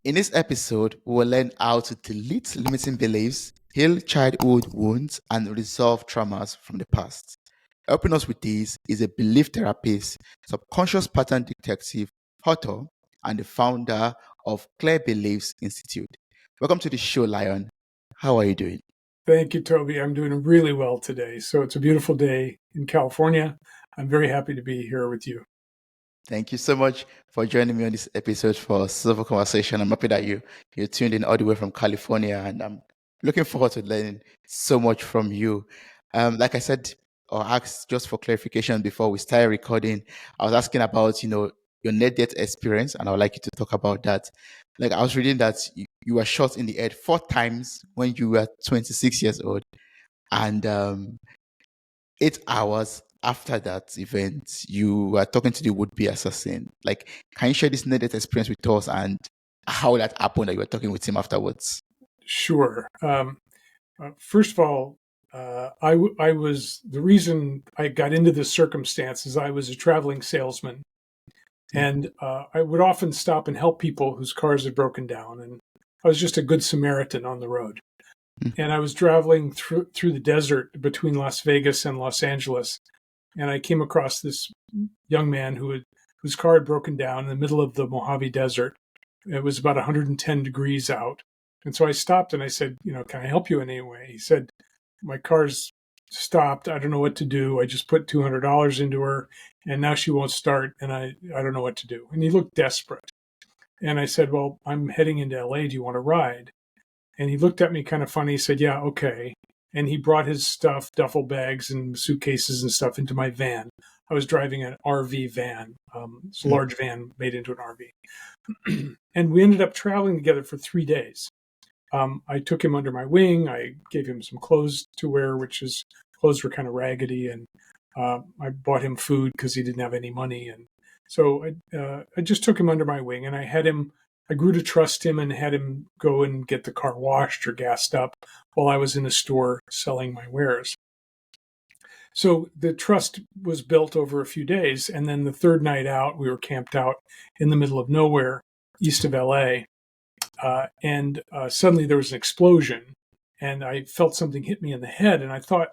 In this episode, we will learn how to delete limiting beliefs, heal childhood wounds, and resolve traumas from the past. Helping us with this is a belief therapist, subconscious pattern detective, author, and the founder of Clear Beliefs Institute. Welcome to the show, Lion. How are you doing? Thank you, Toby. I'm doing really well today. So it's a beautiful day in California. I'm very happy to be here with you. Thank you so much for joining me on this episode for Soulful Conversation. I'm happy that you tuned in all the way from California, and I'm looking forward to learning so much from you. Like I said, or asked just for clarification before we started recording, I was asking about your net death experience, and I would like you to talk about that. Like I was reading that you were shot in the head 4 times when you were 26 years old, and 8 hours after that event, you were talking to the would-be assassin. Like, can you share this near-death experience with us and how that happened that you were talking with him afterwards? Sure. First of all, I was the reason I got into this circumstance is I was a traveling salesman, and I would often stop and help people whose cars had broken down, and I was just a good Samaritan on the road. And I was traveling through the desert between Las Vegas and Los Angeles, and I came across this young man whose car had broken down in the middle of the Mojave Desert. It was about 110 degrees out. And so I stopped and I said, can I help you in any way? He said, my car's stopped. I don't know what to do. I just put $200 into her and now she won't start and I don't know what to do. And he looked desperate. And I said, well, I'm heading into LA. Do you want to ride? And he looked at me kind of funny. He said, yeah, okay. And he brought his stuff, duffel bags and suitcases and stuff into my van. I was driving an RV van. It's a large van made into an RV. And we ended up traveling together for 3 days. I took him under my wing. I gave him some clothes to wear, clothes were kind of raggedy. And I bought him food because he didn't have any money. And so I just took him under my wing and I grew to trust him and had him go and get the car washed or gassed up while I was in a store selling my wares. So the trust was built over a few days. And then the third night out, we were camped out in the middle of nowhere, east of LA. And suddenly there was an explosion and I felt something hit me in the head. And I thought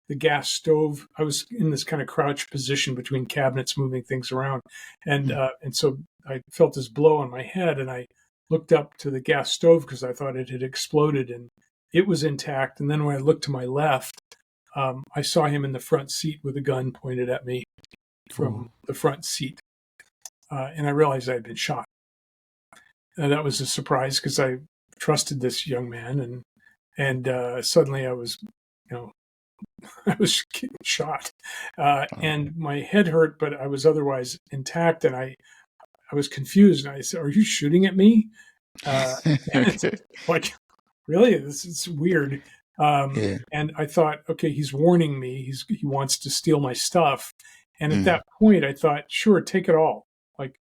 the gas stove, I was in this kind of crouched position between cabinets, moving things around. And so I felt this blow on my head and I looked up to the gas stove because I thought it had exploded and it was intact. And then when I looked to my left, I saw him in the front seat with a gun pointed at me from the front seat. And I realized I had been shot. That was a surprise because I trusted this young man and suddenly I was, I was getting shot and my head hurt, but I was otherwise intact. And I was confused. And I said, are you shooting at me? And it's like, really? This is weird. And I thought, okay, he's warning me. He wants to steal my stuff. And at that point, I thought, sure, take it all. Like,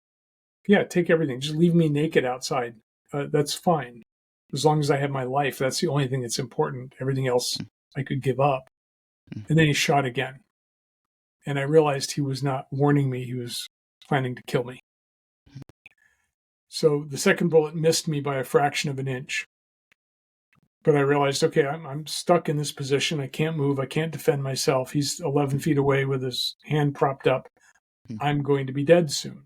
yeah, take everything. Just leave me naked outside. That's fine. As long as I have my life, that's the only thing that's important. Everything else I could give up. And then he shot again. And I realized he was not warning me. He was planning to kill me. So the second bullet missed me by a fraction of an inch. But I realized, okay, I'm stuck in this position. I can't move. I can't defend myself. He's 11 feet away with his hand propped up. I'm going to be dead soon.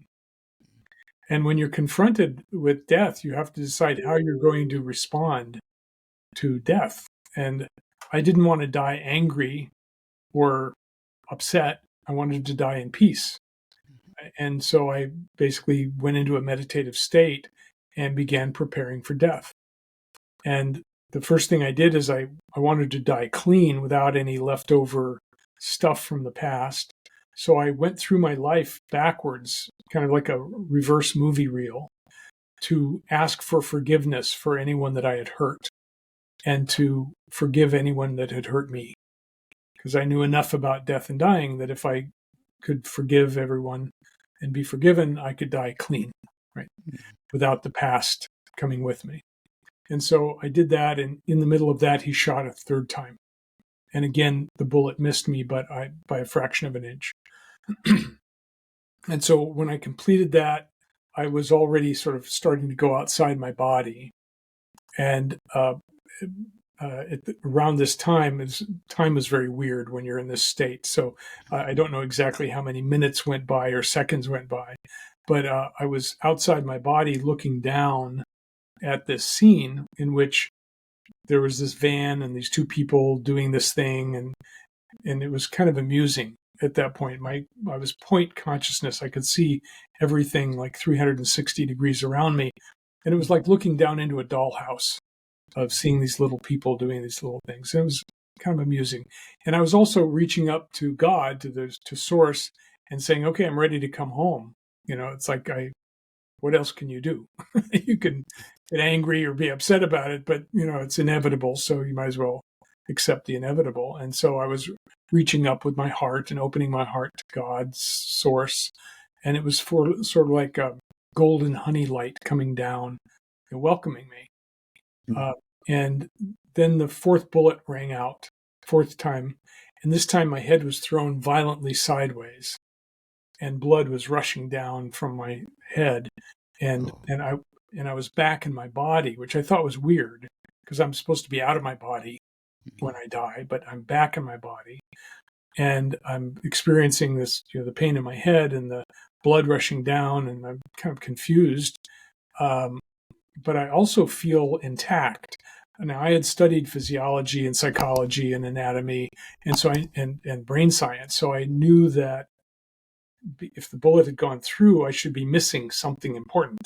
And when you're confronted with death, you have to decide how you're going to respond to death. And I didn't want to die angry or upset. I wanted to die in peace. And so I basically went into a meditative state and began preparing for death. And the first thing I did is I wanted to die clean without any leftover stuff from the past. So I went through my life backwards, kind of like a reverse movie reel, to ask for forgiveness for anyone that I had hurt and to forgive anyone that had hurt me. Because I knew enough about death and dying that if I could forgive everyone and be forgiven, I could die clean, right? Without the past coming with me. And so I did that, and in the middle of that, he shot a third time. And again, the bullet missed me, but by a fraction of an inch. And so when I completed that, I was already sort of starting to go outside my body. And around this time, time was very weird when you're in this state. So I don't know exactly how many minutes went by or seconds went by, but I was outside my body looking down at this scene in which there was this van and these two people doing this thing, and it was kind of amusing at that point. I was point consciousness. I could see everything like 360 degrees around me, and it was like looking down into a dollhouse of seeing these little people doing these little things. It was kind of amusing. And I was also reaching up to God, to Source, and saying, "Okay, I'm ready to come home." It's like, what else can you do? You can get angry or be upset about it, but it's inevitable. So you might as well accept the inevitable. And so I was reaching up with my heart and opening my heart to God's Source. And it was for sort of like a golden honey light coming down and welcoming me. And then the fourth bullet rang out, fourth time. And this time my head was thrown violently sideways and blood was rushing down from my head. And I was back in my body, which I thought was weird because I'm supposed to be out of my body when I die, but I'm back in my body. And I'm experiencing this, the pain in my head and the blood rushing down, and I'm kind of confused. But I also feel intact. Now, I had studied physiology and psychology and anatomy, and so and brain science. So I knew that if the bullet had gone through, I should be missing something important.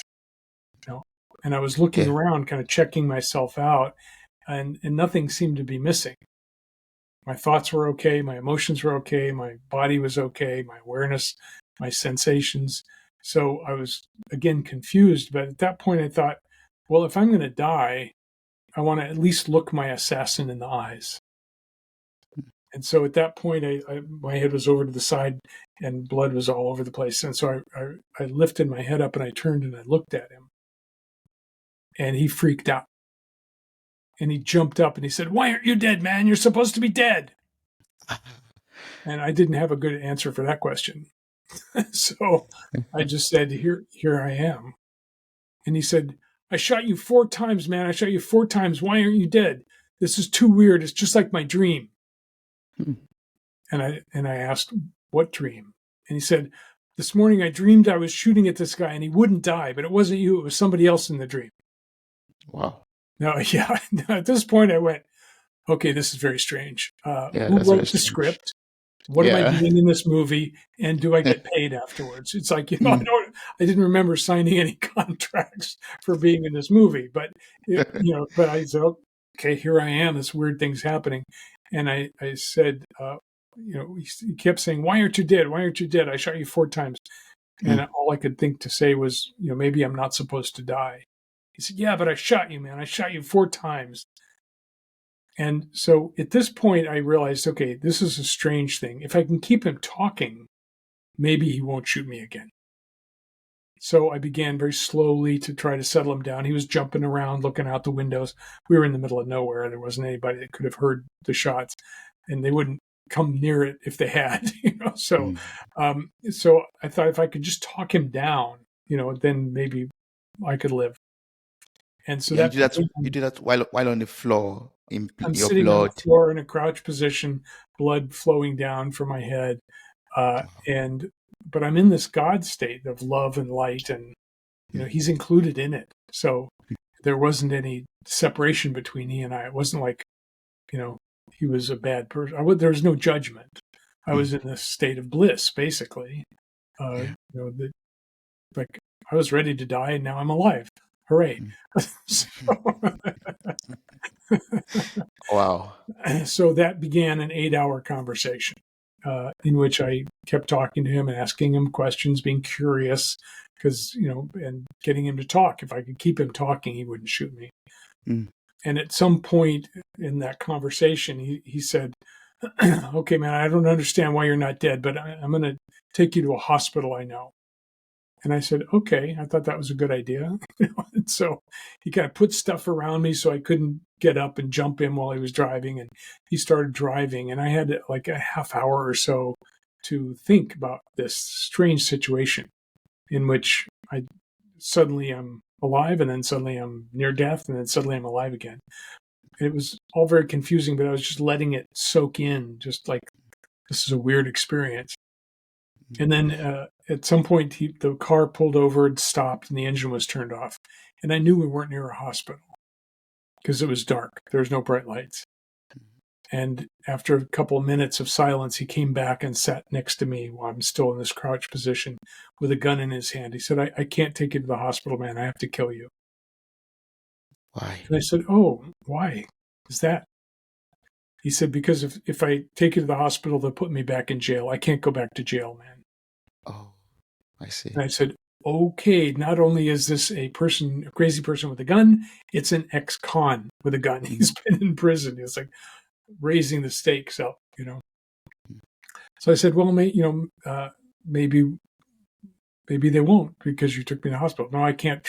And I was looking around, kind of checking myself out, and nothing seemed to be missing. My thoughts were okay, my emotions were okay, my body was okay, my awareness, my sensations. So I was again confused. But at that point, I thought, well, if I'm going to die, I want to at least look my assassin in the eyes. And so at that point, my head was over to the side and blood was all over the place. And so I lifted my head up and I turned and I looked at him. And he freaked out. And he jumped up and he said, "Why aren't you dead, man? You're supposed to be dead." And I didn't have a good answer for that question. So I just said, here I am. And he said, "I shot you 4 times, man. I shot you 4 times. Why aren't you dead? This is too weird. It's just like my dream." And I asked, "What dream?" And he said, "This morning I dreamed I was shooting at this guy and he wouldn't die, but it wasn't you. It was somebody else in the dream." Wow. Now, yeah, at this point I went, okay, this is very strange. Who That's very wrote the strange. script? What am I Yeah. doing in this movie? And do I get paid afterwards? It's like, Mm. I didn't remember signing any contracts for being in this movie, but but I said, okay, here I am. This weird thing's happening. And I said, he kept saying, "Why aren't you dead? Why aren't you dead? I shot you 4 times." And all I could think to say was, maybe I'm not supposed to die. He said, "Yeah, but I shot you, man. I shot you 4 times." And so at this point, I realized, okay, this is a strange thing. If I can keep him talking, maybe he won't shoot me again. So I began very slowly to try to settle him down. He was jumping around, looking out the windows. We were in the middle of nowhere. There wasn't anybody that could have heard the shots, and they wouldn't come near it if they had. So I thought if I could just talk him down, then maybe I could live. And so Yeah, that you do that while on the floor in I'm your sitting on the blood. floor in a crouch position, blood flowing down from my head, but I'm in this God state of love and light, and He's included in it. So there wasn't any separation between he and I. It wasn't like he was a bad person. There was no judgment. I was in this state of bliss, basically. Yeah. Like I was ready to die, and now I'm alive. Hooray! Wow. So that began an 8-hour conversation in which I kept talking to him and asking him questions, being curious, because, and getting him to talk. If I could keep him talking, he wouldn't shoot me. And at some point in that conversation, he said, "Okay, man, I don't understand why you're not dead, but I'm going to take you to a hospital I know." And I said, "Okay." I thought that was a good idea. And so he kind of put stuff around me so I couldn't get up and jump in while he was driving. And he started driving. And I had like a half hour or so to think about this strange situation in which I suddenly I'm alive, and then suddenly I'm near death, and then suddenly I'm alive again. It was all very confusing, but I was just letting it soak in, just like, this is a weird experience. And then at some point, the car pulled over and stopped, and the engine was turned off. And I knew we weren't near a hospital because it was dark. There was no bright lights. And after a couple of minutes of silence, he came back and sat next to me while I'm still in this crouch position with a gun in his hand. He said, I can't take you to the hospital, man. I have to kill you. Why? And I said, oh, why is that? He said, because if I take you to the hospital, they'll put me back in jail. I can't go back to jail, man. Oh, I see. And I said, okay, not only is this a crazy person with a gun, it's an ex-con with a gun. He's been in prison. It's like raising the stakes up, you know. So I said, well, maybe they won't because you took me to the hospital. No, I can't.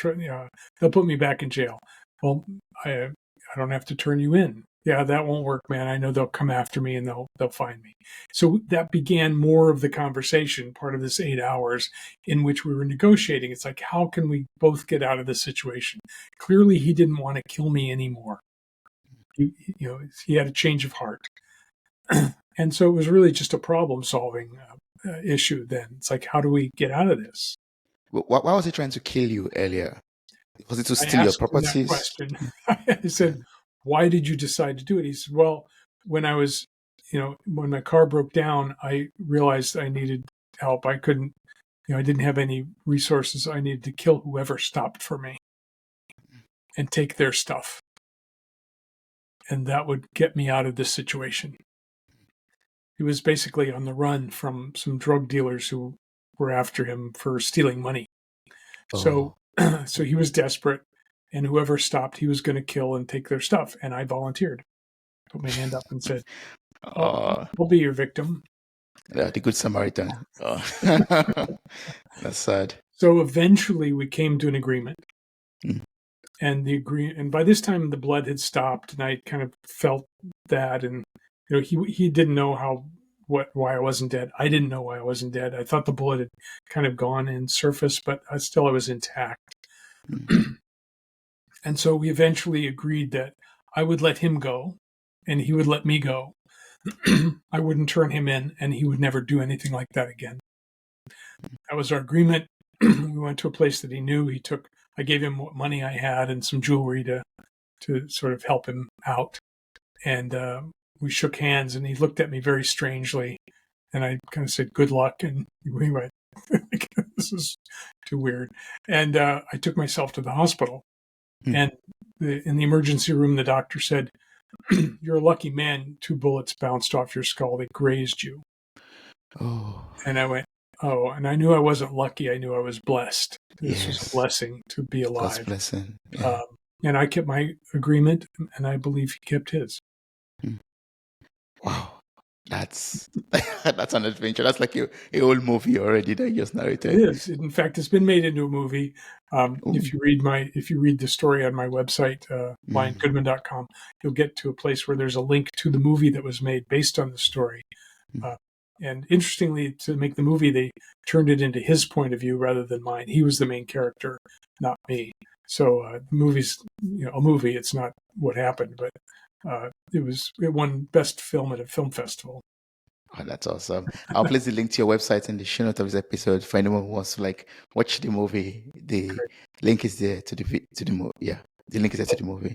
They'll put me back in jail. Well, I don't have to turn you in. Yeah, that won't work, man. I know they'll come after me and they'll find me. So that began more of the conversation, part of this 8 hours in which we were negotiating. It's like, how can we both get out of this situation? Clearly, he didn't want to kill me anymore. He had a change of heart. And so it was really just a problem-solving issue then. It's like, how do we get out of this? Why was he trying to kill you earlier? Was it to I steal your asked him that properties? question. I said, why did you decide to do it? He said, well, when my car broke down, I realized I needed help. I couldn't, I didn't have any resources. I needed to kill whoever stopped for me and take their stuff. And that would get me out of this situation. He was basically on the run from some drug dealers who were after him for stealing money. Oh. So he was desperate, and whoever stopped, he was going to kill and take their stuff. And I volunteered, put my hand up, and said, "I'll be your victim." The Good Samaritan. Oh. That's sad. So eventually, we came to an agreement, Mm. and by this time, the blood had stopped, and I kind of felt that, and he didn't know why I wasn't dead. I didn't know why I wasn't dead. I thought the bullet had kind of gone and surfaced, but I was intact. Mm. And so we eventually agreed that I would let him go and he would let me go. I wouldn't turn him in and he would never do anything like that again. That was our agreement. We went to a place that he knew. I gave him what money I had and some jewelry to sort of help him out. And we shook hands and he looked at me very strangely. And I kind of said, good luck. And we went, this is too weird. And I took myself to the hospital. Mm. And in the emergency room, the doctor said, you're a lucky man. 2 bullets bounced off your skull. They grazed you. Oh. And I went, oh, and I knew I wasn't lucky. I knew I was blessed. This was a Yes. blessing to be alive. God's blessing. Yeah. And I kept my agreement, and I believe he kept his. Wow. That's an adventure. That's like a whole movie already that you just narrated. It is. In fact, it's been made into a movie. If you read the story on my website, liongoodman.com, you'll get to a place where there's a link to the movie that was made based on the story. And interestingly, to make the movie, they turned it into his point of view rather than mine. He was the main character, not me. So the movie's a movie. It's not what happened, but it won best film at a film festival. Oh, that's awesome. I'll place the link to your website in the show notes of this episode for anyone who wants to watch the movie. The link is there to the movie. Yeah, the link is there to the movie.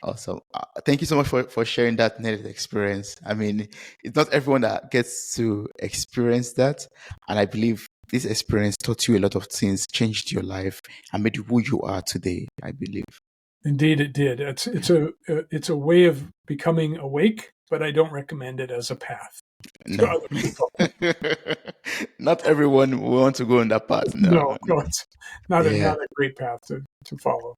Awesome. Thank you so much for sharing that near experience. I mean, it's not everyone that gets to experience that, and I believe this experience taught you a lot of things, changed your life, and made you who you are today. I believe. Indeed, it did. It's a way of becoming awake, but I don't recommend it as a path to other people. Not everyone will want to go on that path. No, it's not a great path to follow.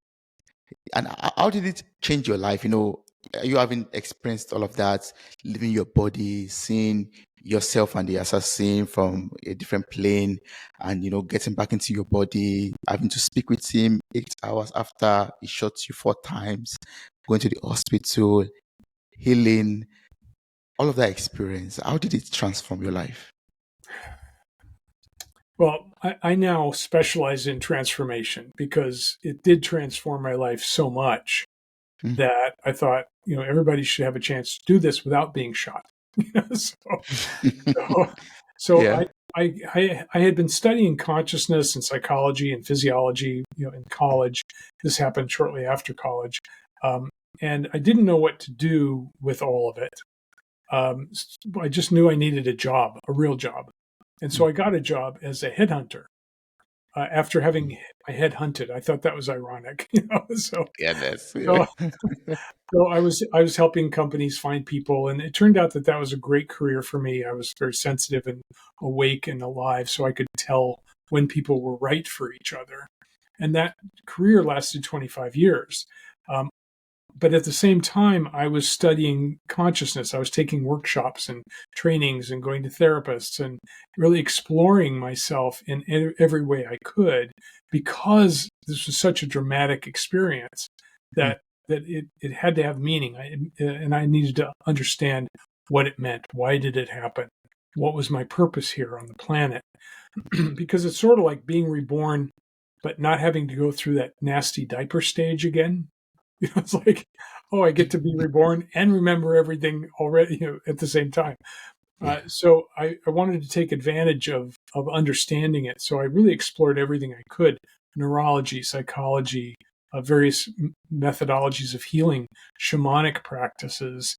And how did it change your life? You having experienced all of that, leaving your body, seeing yourself and the assassin from a different plane, and getting back into your body, having to speak with him 8 hours after he shot you 4 times, going to the hospital, healing, all of that experience. How did it transform your life? Well, I now specialize in transformation because it did transform my life so much Mm. that I thought, everybody should have a chance to do this without being shot. So, so Yeah. I had been studying consciousness and psychology and physiology, in college. This happened shortly after college, and I didn't know what to do with all of it. I just knew I needed a job, a real job, and so Mm. I got a job as a headhunter. After having my head hunted, I thought that was ironic, So, Goodness. Yeah. so so I was helping companies find people, and it turned out that that was a great career for me. I was very sensitive and awake and alive, so I could tell when people were right for each other. And that career lasted 25 years. Um, but at the same time, I was studying consciousness. I was taking workshops and trainings and going to therapists and really exploring myself in every way I could, because this was such a dramatic experience Mm. that it had to have meaning. And I needed to understand what it meant. Why did it happen? What was my purpose here on the planet? Because it's sort of like being reborn, but not having to go through that nasty diaper stage again. It's like, oh, I get to be reborn and remember everything already, at the same time. Yeah. So I wanted to take advantage of understanding it. So I really explored everything I could: neurology, psychology, various methodologies of healing, shamanic practices.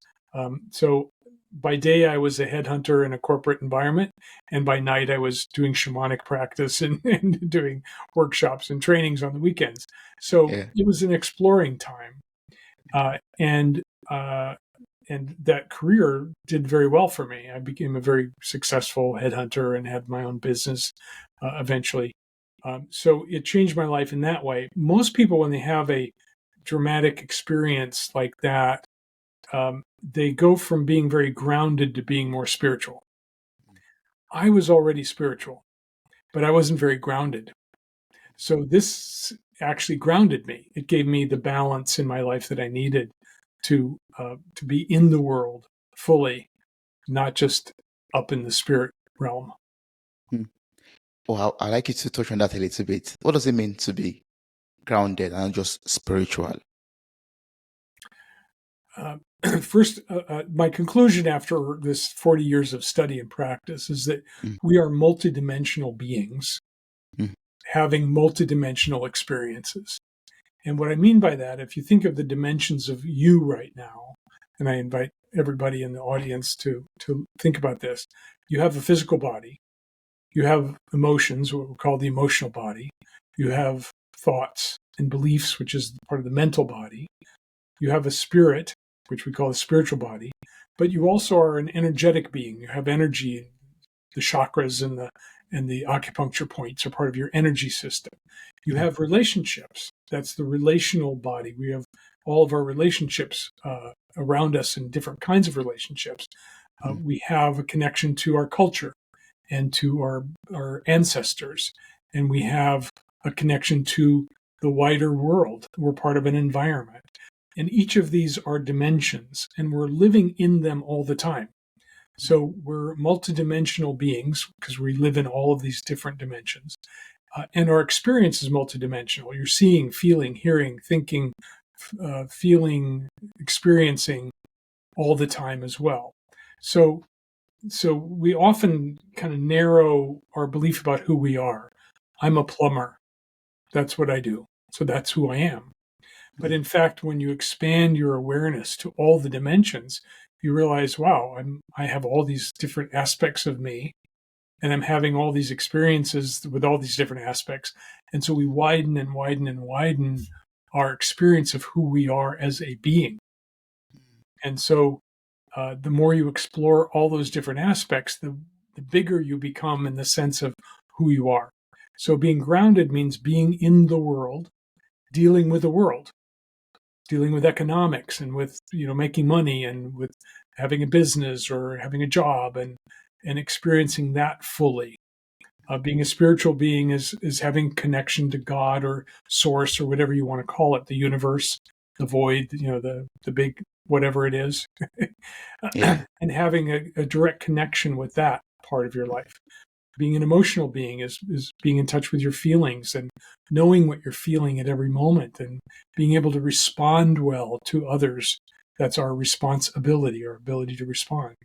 So by day, I was a headhunter in a corporate environment. And by night, I was doing shamanic practice and doing workshops and trainings on the weekends. So Yeah. it was an exploring time. Uh, and uh, and that career did very well for me. I became a very successful headhunter and had my own business eventually. So it changed my life in that way. Most people, when they have a dramatic experience like that, they go from being very grounded to being more spiritual. I was already spiritual, but I wasn't very grounded. So this actually grounded me. It gave me the balance in my life that I needed to be in the world fully, not just up in the spirit realm. Mm. Well, I'd like you to touch on that a little bit. What does it mean to be grounded and just spiritual? Uh, First, my conclusion after this 40 years of study and practice is that Mm. we are multidimensional beings Mm. having multidimensional experiences. And what I mean by that, if you think of the dimensions of you right now, and I invite everybody in the audience to think about this, you have a physical body, you have emotions, what we call the emotional body, you have thoughts and beliefs, which is part of the mental body, you have a spirit, which we call the spiritual body, but you also are an energetic being. You have energy. The chakras and the acupuncture points are part of your energy system. You Mm. have relationships. That's the relational body. We have all of our relationships around us in different kinds of relationships. Mm. We have a connection to our culture and to our ancestors, and we have a connection to the wider world. We're part of an environment. And each of these are dimensions, and we're living in them all the time. So we're multidimensional beings because we live in all of these different dimensions. And our experience is multidimensional. You're seeing, feeling, hearing, thinking, feeling, experiencing all the time as well. So, so we often kind of narrow our belief about who we are. I'm a plumber. That's what I do. So that's who I am. But Mm. in fact, when you expand your awareness to all the dimensions, you realize, wow, I have all these different aspects of me, and I'm having all these experiences with all these different aspects. And so we widen and widen and widen our experience of who we are as a being. And so the more you explore all those different aspects, the bigger you become in the sense of who you are. So being grounded means being in the world, dealing with the world, dealing with economics and with making money and with having a business or having a job and experiencing that fully. Being a spiritual being is having connection to God or source or whatever you want to call it, the universe, the void, the big whatever it is, Yeah. and having a direct connection with that part of your life. Being an emotional being is being in touch with your feelings and knowing what you're feeling at every moment and being able to respond well to others. That's our responsibility, our ability to respond.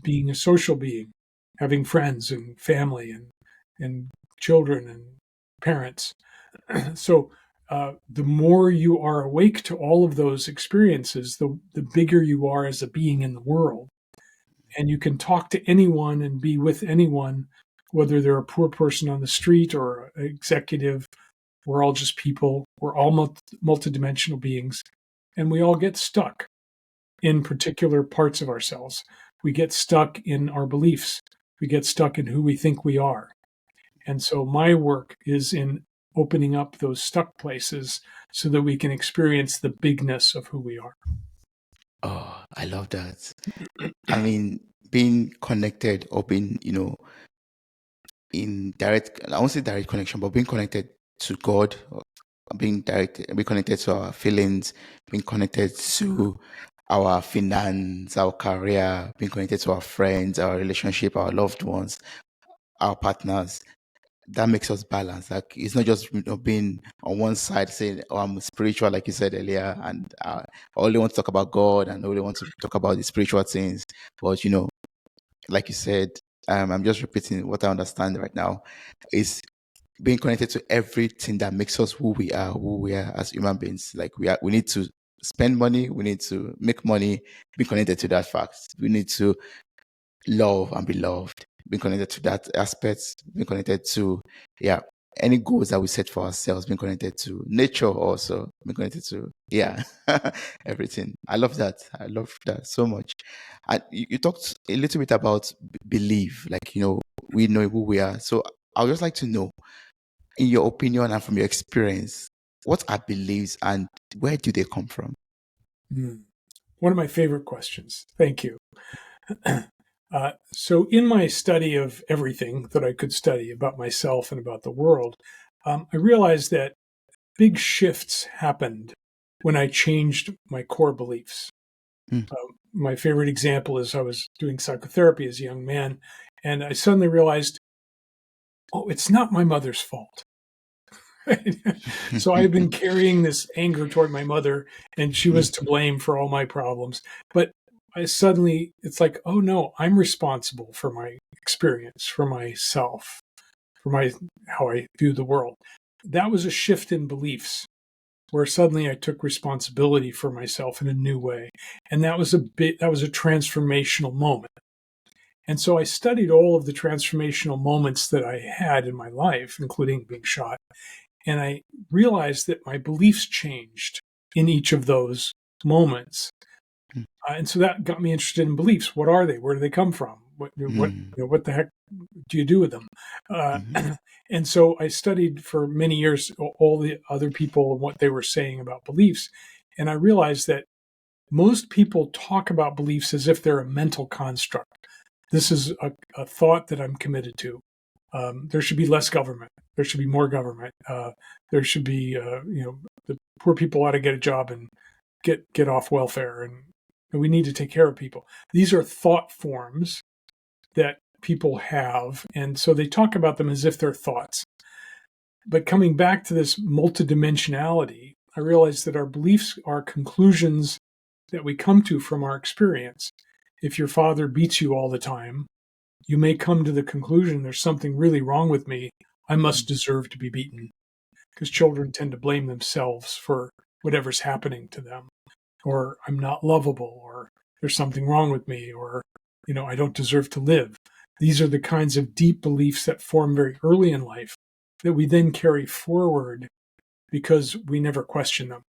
Being a social being, having friends and family and children and parents. So the more you are awake to all of those experiences, the bigger you are as a being in the world. And you can talk to anyone and be with anyone, whether they're a poor person on the street or an executive. We're all just people. We're all multidimensional beings. And we all get stuck in particular parts of ourselves. We get stuck in our beliefs. We get stuck in who we think we are. And so my work is in opening up those stuck places so that we can experience the bigness of who we are. Oh, I love that. I mean, being connected or being, in direct, I won't say direct connection, but being connected to God, or being connected to our feelings, being connected to our finance, our career, being connected to our friends, our relationship, our loved ones, our partners. That makes us balance. Like it's not just being on one side saying, "Oh, I'm spiritual," like you said earlier, and I only want to talk about God and only want to talk about the spiritual things. But like you said, I'm just repeating what I understand right now is being connected to everything that makes us who we are as human beings. Like we need to spend money, we need to make money, be connected to that fact. We need to love and be loved, being connected to that aspect, being connected to, yeah, any goals that we set for ourselves, being connected to nature also, being connected to, yeah, everything. I love that. I love that so much. And you talked a little bit about belief, like, we know who we are. So I would just like to know, in your opinion and from your experience, what are beliefs and where do they come from? One of my favorite questions. Thank you. So, in my study of everything that I could study about myself and about the world, I realized that big shifts happened when I changed my core beliefs. Mm. My favorite example is I was doing psychotherapy as a young man, and I suddenly realized, oh, it's not my mother's fault. So I've been carrying this anger toward my mother, and she was to blame for all my problems. But it's like, oh no, I'm responsible for my experience, for myself, for how I view the world. That was a shift in beliefs where suddenly I took responsibility for myself in a new way. And that was a transformational moment. And so I studied all of the transformational moments that I had in my life, including being shot. And I realized that my beliefs changed in each of those moments. And so that got me interested in beliefs. What are they? Where do they come from? What the heck do you do with them? Uh, Mhm. and so I studied for many years all the other people and what they were saying about beliefs. And I realized that most people talk about beliefs as if they're a mental construct. This is a thought that I'm committed to. There should be less government. There should be more government. There should be, the poor people ought to get a job and get off welfare, and we need to take care of people. These are thought forms that people have, and so they talk about them as if they're thoughts. But coming back to this multidimensionality, I realized that our beliefs are conclusions that we come to from our experience. If your father beats you all the time, you may come to the conclusion there's something really wrong with me. I must deserve to be beaten. Because children tend to blame themselves for whatever's happening to them, or I'm not lovable, or there's something wrong with me, or, I don't deserve to live. These are the kinds of deep beliefs that form very early in life that we then carry forward because we never question them.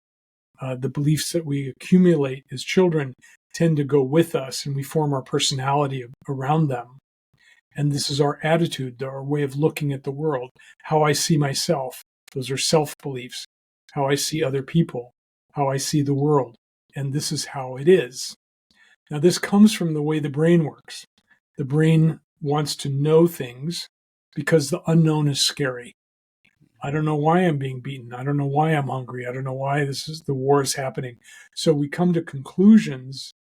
The beliefs that we accumulate as children tend to go with us, and we form our personality around them. And this is our attitude, our way of looking at the world, how I see myself. Those are self beliefs, how I see other people, how I see the world. And this is how it is. Now, this comes from the way the brain works. The brain wants to know things because the unknown is scary. I don't know why I'm being beaten. I don't know why I'm hungry. I don't know why the war is happening. So we come to conclusions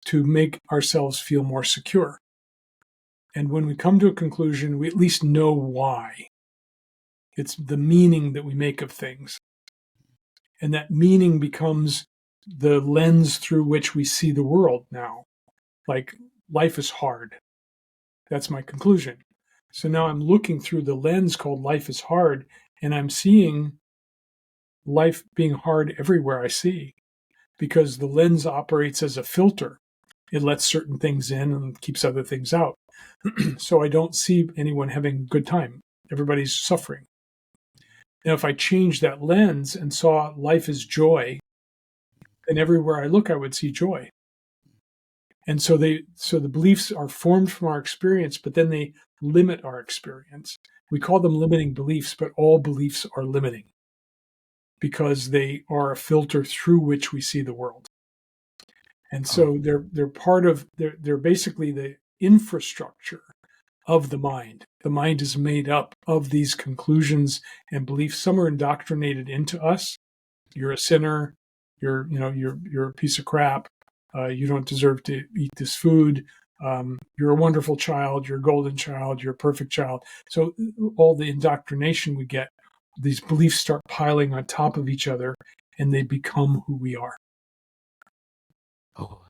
to make ourselves feel more secure. And when we come to a conclusion, we at least know why. It's the meaning that we make of things. And that meaning becomes the lens through which we see the world now. Like, life is hard. That's my conclusion. So now I'm looking through the lens called life is hard, and I'm seeing life being hard everywhere I see, because the lens operates as a filter. It lets certain things in and keeps other things out. So I don't see anyone having a good time. Everybody's suffering. Now, if I change that lens and saw life as joy, then everywhere I look, I would see joy. And so the beliefs are formed from our experience, but then they limit our experience. We call them limiting beliefs, but all beliefs are limiting because they are a filter through which we see the world. And so they're basically the infrastructure of the mind. The mind is made up of these conclusions and beliefs. Some are indoctrinated into us. You're a sinner. You're a piece of crap. You don't deserve to eat this food. You're a wonderful child. You're a golden child. You're a perfect child. So all the indoctrination we get, these beliefs start piling on top of each other, and they become who we are. Oh,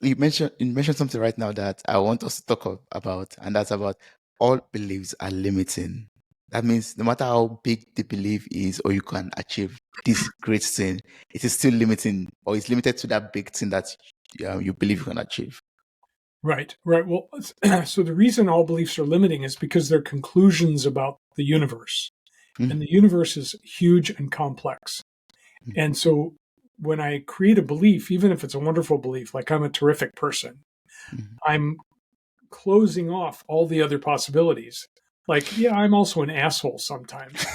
you mentioned something right now that I want us to talk about, and that's about all beliefs are limiting. That means no matter how big the belief is, or you can achieve this great thing, it is still limiting, or it's limited to that big thing that you believe you can achieve. Right. Well, so the reason all beliefs are limiting is because they're conclusions about the universe. Mm, And the universe is huge and complex. mm, And so when I create a belief, even if it's a wonderful belief, like I'm a terrific person, mm. I'm closing off all the other possibilities. Like, yeah, I'm also an asshole sometimes.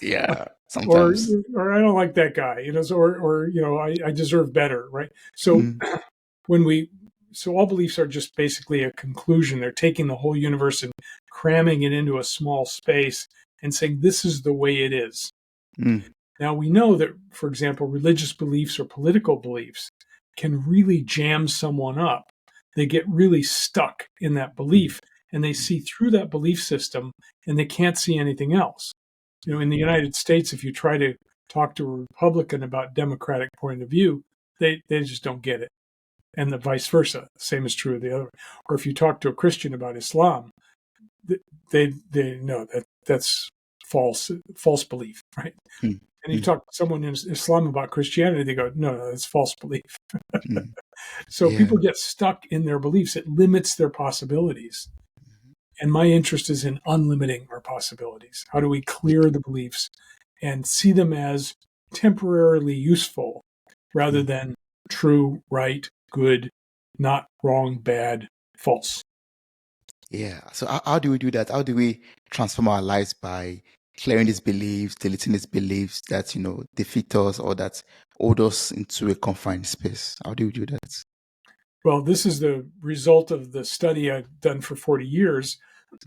Yeah, or sometimes. or I don't like that guy, I deserve better, right? So Mm, when we so all beliefs are just basically a conclusion. They're taking the whole universe and cramming it into a small space and saying this is the way it is. mm, Now we know that, for example, religious beliefs or political beliefs can really jam someone up. They get really stuck in that mm, belief and they see through that belief system and they can't see anything else. In the United States, if you try to talk to a Republican about Democratic point of view, they just don't get it. And the vice versa. The same is true of the other. Or if you talk to a Christian about Islam, they know that's false belief, right? mm, And you mm, talk to someone in Islam about Christianity, they go, no, that's false belief. mm. So Yeah. people get stuck in their beliefs. It limits their possibilities. And my interest is in unlimiting our possibilities. How do we clear the beliefs and see them as temporarily useful rather Mm. than true, right, good, not wrong, bad, false? Yeah. So how do we do that? How do we transform our lives by clearing these beliefs, deleting these beliefs that, defeat us or that hold us into a confined space? How do we do that? Well, this is the result of the study I've done for 40 years.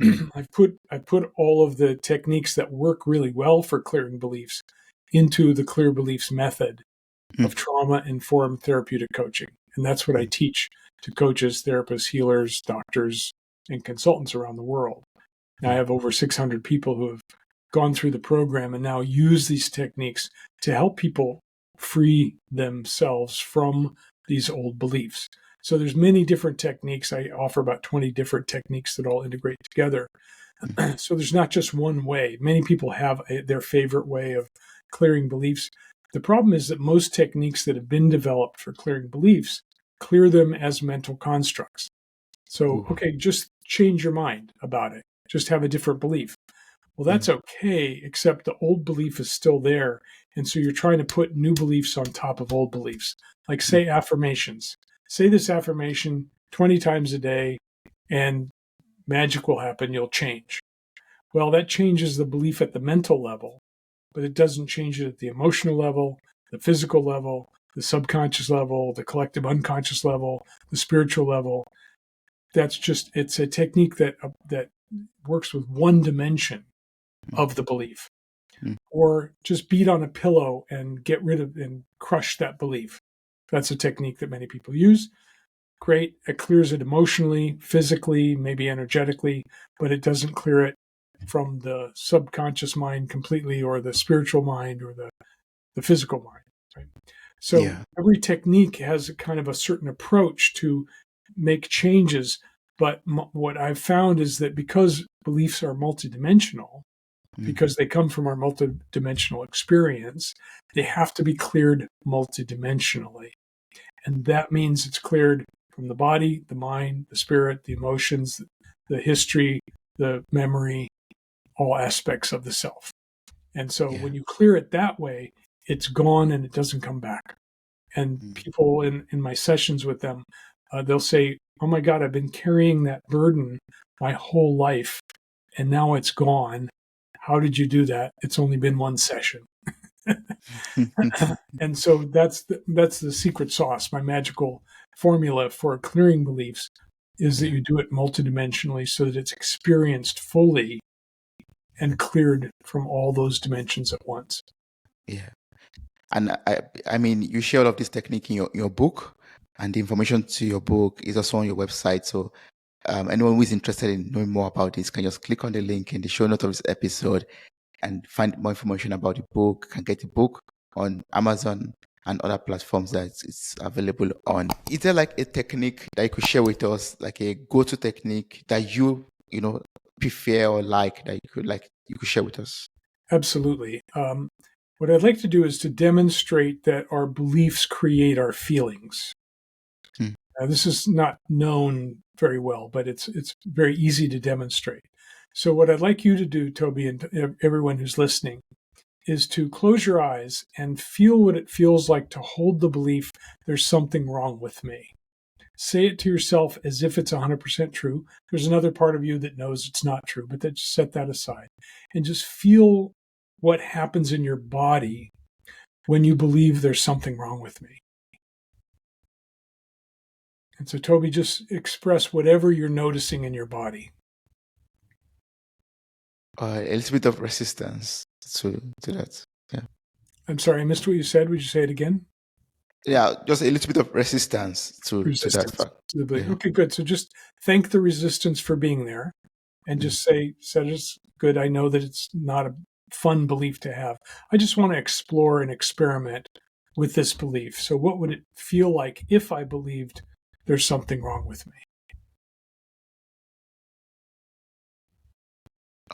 Mm, I've put all of the techniques that work really well for clearing beliefs into the clear beliefs method mm, of trauma informed therapeutic coaching. And that's what I mm, teach to coaches, therapists, healers, doctors, and consultants around the world. Now, I mm, have over 600 people who have gone through the program and now use these techniques to help people free themselves from these old beliefs. So there's many different techniques. I offer about 20 different techniques that all integrate together. mm, So there's not just one way. Many people have their favorite way of clearing beliefs. The problem is that most techniques that have been developed for clearing beliefs clear them as mental constructs. So, ooh, okay, just change your mind about it. Just have a different belief. Well, that's mm, okay, except the old belief is still there. And so you're trying to put new beliefs on top of old beliefs. Like, mm, say, affirmations. Say this affirmation 20 times a day, and magic will happen. You'll change. Well, that changes the belief at the mental level, but it doesn't change it at the emotional level, the physical level, the subconscious level, the collective unconscious level, the spiritual level. It's a technique that works with one dimension mm, of the belief. mm, Or just beat on a pillow and get rid of and crush that belief. That's a technique that many people use. great. It clears it emotionally, physically, maybe energetically, but it doesn't clear it from the subconscious mind completely, or the spiritual mind, or the physical mind. Right? So Yeah. every technique has a kind of a certain approach to make changes. But what I've found is that because beliefs are multidimensional, Mm. because they come from our multidimensional experience, they have to be cleared multidimensionally. And that means it's cleared from the body, the mind, the spirit, the emotions, the history, the memory, all aspects of the self. And so Yeah. when you clear it that way, it's gone and it doesn't come back. And Mm. people in my sessions with them, they'll say, "Oh my God, I've been carrying that burden my whole life, and now it's gone. How did you do that? It's only been one session." And so that's the secret sauce. My magical formula for clearing beliefs is that Yeah. you do it multidimensionally so that it's experienced fully and cleared from all those dimensions at once. Yeah. And I mean, you share all of this technique in your book, and the information to your book is also on your website. So anyone who is interested in knowing more about this can just click on the link in the show notes of this episode and find more information about the book. Can get the book on Amazon and other platforms that it's available on. Is there like a technique that you could share with us, like a go-to technique that you know prefer or like, that you could share with us? Absolutely. What I'd like to do is to demonstrate that our beliefs create our feelings. Hmm. This is not known very well, but it's very easy to demonstrate. So what I'd like you to do, Toby, and everyone who's listening, is to close your eyes and feel what it feels like to hold the belief there's something wrong with me. Say it to yourself as if it's 100% true. There's another part of you that knows it's not true, but just set that aside and just feel what happens in your body when you believe there's something wrong with me. And so, Toby, just express whatever you're noticing in your body. A little bit of resistance to that. Yeah. I'm sorry, I missed what you said. Would you say it again? Yeah, just a little bit of resistance to that Resistance fact. to the belief. Yeah. Okay, good. So just thank the resistance for being there, and Mm. just say, it's good. I know that it's not a fun belief to have. I just want to explore and experiment with this belief. So what would it feel like if I believed there's something wrong with me?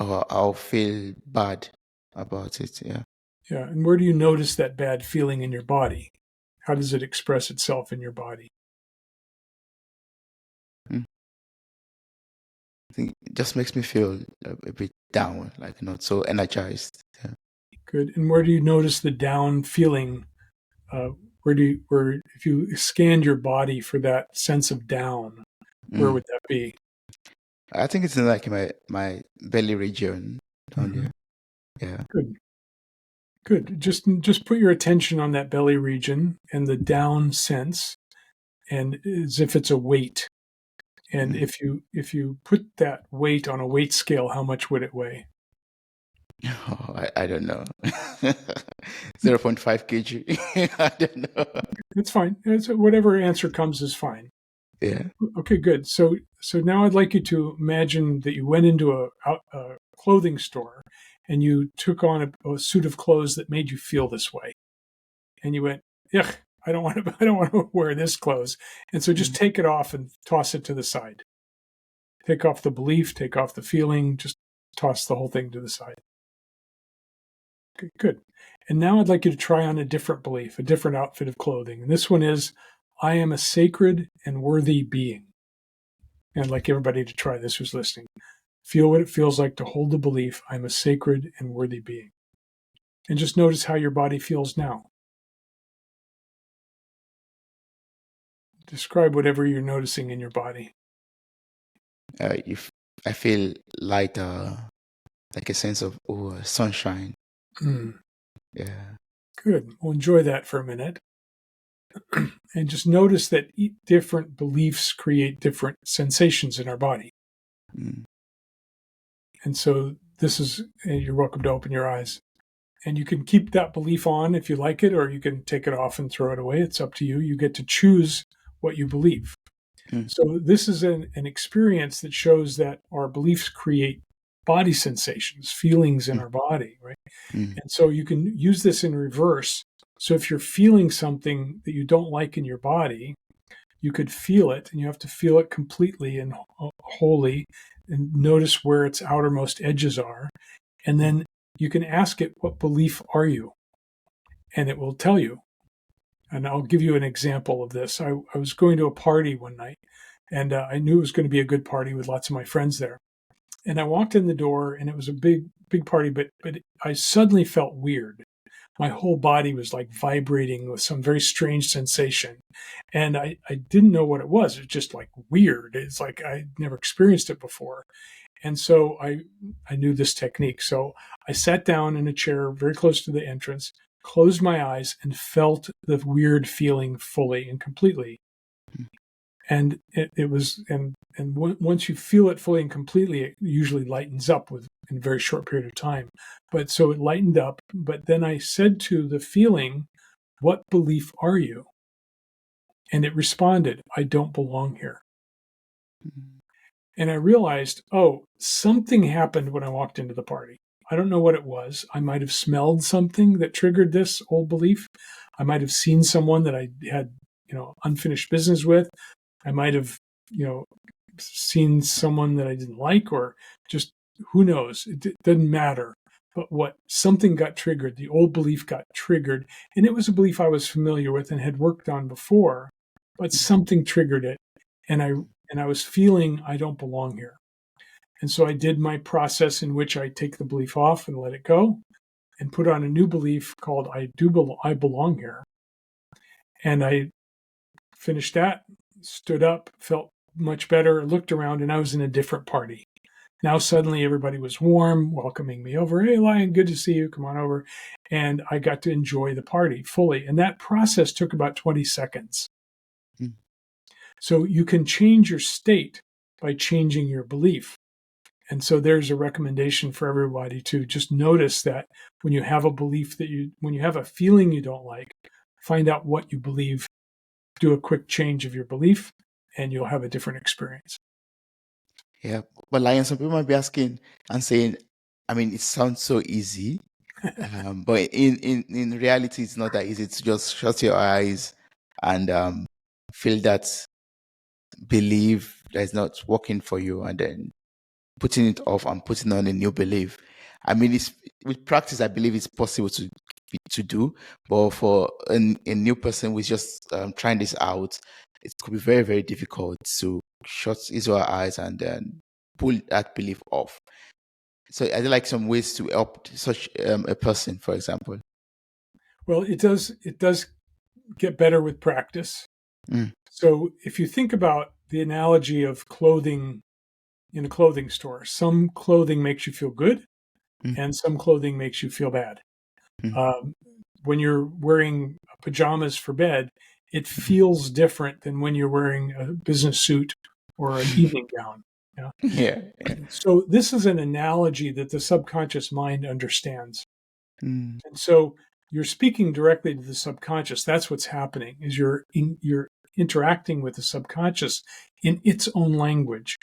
Or I'll feel bad about it. Yeah. Yeah. And where do you notice that bad feeling in your body? How does it express itself in your body? Mm. I think it just makes me feel a bit down, like not so energized. Yeah. Good. And where do you notice the down feeling? Uh, where if you scanned your body for that sense of down, where Mm. would that be? I think it's in like my belly region down Mm-hmm. there. Yeah. Good. Good. Just put your attention on that belly region and the down sense, and as if it's a weight. And Mm. if you put that weight on a weight scale, how much would it weigh? Oh, I don't know. 0.5 kg. I don't know. It's fine. Whatever answer comes is fine. Yeah. Okay, good. So now I'd like you to imagine that you went into a clothing store and you took on a suit of clothes that made you feel this way, and you went, "Yuck, I don't want to. I don't want to wear this clothes." And so just Mm. take it off and toss it to the side. Take off the belief, take off the feeling, just toss the whole thing to the side. Okay, good. And now I'd like you to try on a different belief, a different outfit of clothing. And this one is, I am a sacred and worthy being. And I'd like everybody to try this who's listening. Feel what it feels like to hold the belief, I'm a sacred and worthy being. And just notice how your body feels now. Describe whatever you're noticing in your body. If I feel like a sense of sunshine. Mm, Yeah. good. We'll enjoy that for a minute. And just notice that different beliefs create different sensations in our body. Mm. And so you're welcome to open your eyes. And you can keep that belief on if you like it, or you can take it off and throw it away. It's up to you. You get to choose what you believe. Mm, So this is an experience that shows that our beliefs create body sensations, feelings in mm, our body, right? mm, And so you can use this in reverse. So if you're feeling something that you don't like in your body, you could feel it, and you have to feel it completely and wholly, and notice where its outermost edges are. And mm, then you can ask it, what belief are you? And it will tell you. And I'll give you an example of this. I was going to a party one night, and I knew it was going to be a good party with lots of my friends there. And I walked in the door, and it was a big party, but I suddenly felt weird. My whole body was like vibrating with some very strange sensation, and I didn't know what it was. It was just like weird. It's like I'd never experienced it before. And so I knew this technique. So I sat down in a chair very close to the entrance, closed my eyes, and felt the weird feeling fully and completely. mm. And it was, and once you feel it fully and completely, it usually lightens up in a very short period of time. But so it lightened up. But then I said to the feeling, "What belief are you?" And it responded, "I don't belong here." Mm, And I realized, oh, something happened when I walked into the party. I don't know what it was. I might have smelled something that triggered this old belief. I might have seen someone that I had, unfinished business with. I might have, seen someone that I didn't like, or just who knows. It doesn't matter. But what something got triggered, the old belief got triggered, and it was a belief I was familiar with and had worked on before, but mm, something triggered it, and I was feeling I don't belong here. And so I did my process in which I take the belief off and let it go and put on a new belief called I belong here. And I finished that, stood up, felt much better, looked around, and I was in a different party. Now suddenly everybody was warm, welcoming me over. Hey, Lion, good to see you. Come on over. And I got to enjoy the party fully. And that process took about 20 seconds. mm. So you can change your state by changing your belief. And so there's a recommendation for everybody to just notice that when you have a belief when you have a feeling you don't like, find out what you believe, do a quick change of your belief, and you'll have a different experience. Yeah, but Lion, some people might be asking and saying, I mean, it sounds so easy, but in reality, it's not that easy. It's just shut your eyes and feel that belief that is not working for you, and then putting it off and putting on a new belief. I mean, it's with practice. I believe it's possible to do, but for a new person who's just trying this out, it could be very very difficult to shut his or her eyes and then pull that belief off. So, are there like some ways to help such a person, for example? Well, it does get better with practice. Mm, So if you think about the analogy of clothing in a clothing store, some clothing makes you feel good mm, and some clothing makes you feel bad. mm, Um, when you're wearing pajamas for bed, it mm. feels different than when you're wearing a business suit or an evening gown. Yeah. Yeah, yeah. So this is an analogy that the subconscious mind understands. Mm, And so you're speaking directly to the subconscious. That's what's happening is you're interacting with the subconscious in its own language.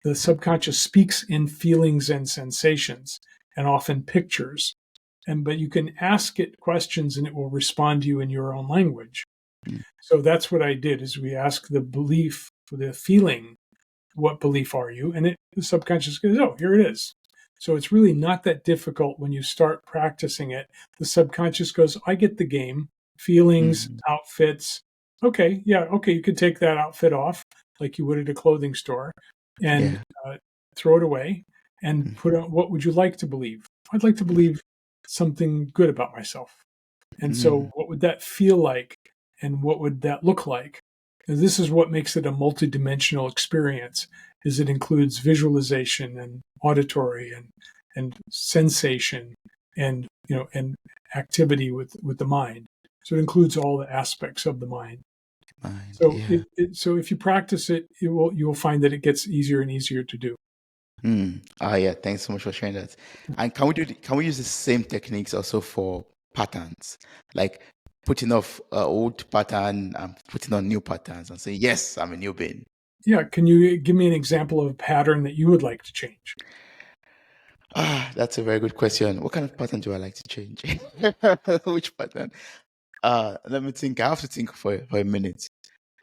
The subconscious speaks in feelings and sensations and often pictures. But you can ask it questions and it will respond to you in your own language. mm, So that's what I did is we ask the belief, the feeling, what belief are you? And the subconscious goes, oh, here it is. So it's really not that difficult when you start practicing it. The subconscious goes, I get the game, feelings, mm. outfits. Okay, yeah, okay, you could take that outfit off like you would at a clothing store and Yeah. throw it away and Mm, put on what would you like to believe? I'd like to believe something good about myself. And mm, so, what would that feel like? And what would that look like? And this is what makes it a multidimensional experience. Is it includes visualization and auditory and sensation and and activity with the mind. So it includes all the aspects of the mind. mind. So Yeah. so if you practice it, you will find that it gets easier and easier to do. Mm. Ah, yeah. Thanks so much for sharing that. And can we use the same techniques also for patterns, like putting off old pattern and putting on new patterns and saying, yes, I'm a new being. Yeah. Can you give me an example of a pattern that you would like to change? That's a very good question. What kind of pattern do I like to change? Which pattern? Let me think. I have to think for a minute.